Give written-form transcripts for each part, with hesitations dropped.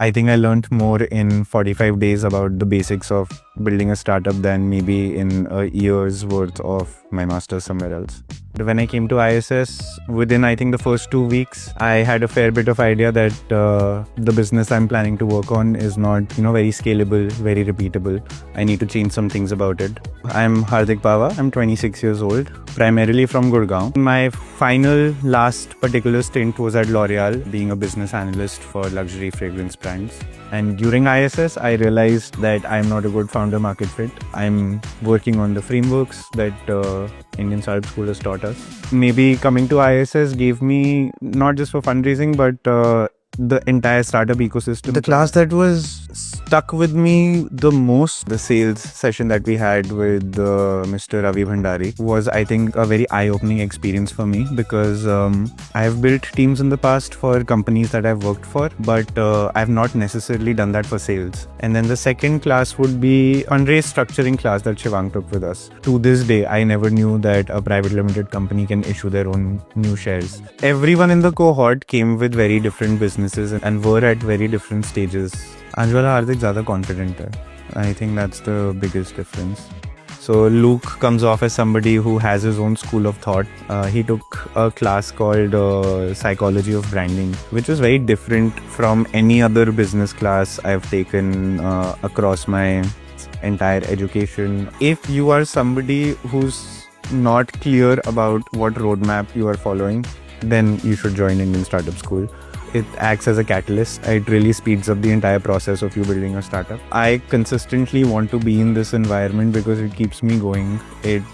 I think I learned more in 45 days about the basics of building a startup than maybe in a year's worth of my master's somewhere else. When I came to ISS, within I think the first 2 weeks, I had a fair bit of idea that the business I'm planning to work on is not, very scalable, very repeatable. I need to change some things about it. I'm Hardik Pava. I'm 26 years old, primarily from Gurgaon. My last particular stint was at L'Oreal, being a business analyst for luxury fragrance brands. And during ISS, I realized that I'm not a good founder market fit. I'm working on the frameworks that Indian Startup School has taught us. Maybe coming to ISS gave me, not just for fundraising, but the entire startup ecosystem. The class that was stuck with me the most, the sales session that we had with Mr. Ravi Bhandari, was I think a very eye-opening experience for me, because I have built teams in the past for companies that I've worked for, but I've not necessarily done that for sales. And then the second class would be fundraise structuring class that Shivang took with us. To this day, I never knew that a private limited company can issue their own new shares. Everyone in the cohort came with very different businesses and were at very different stages. Anjwala Hardik ज़्यादा confident है. I think that's the biggest difference. So Luke comes off as somebody who has his own school of thought. He took a class called Psychology of Branding, which was very different from any other business class I've taken across my entire education. If you are somebody who's not clear about what roadmap you are following, then you should join Indian Startup School. It acts as a catalyst. It really speeds up the entire process of you building a startup. I consistently want to be in this environment because it keeps me going. It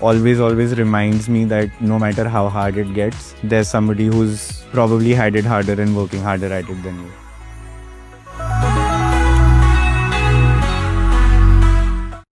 always reminds me that no matter how hard it gets, there's somebody who's probably had it harder and working harder at it than you.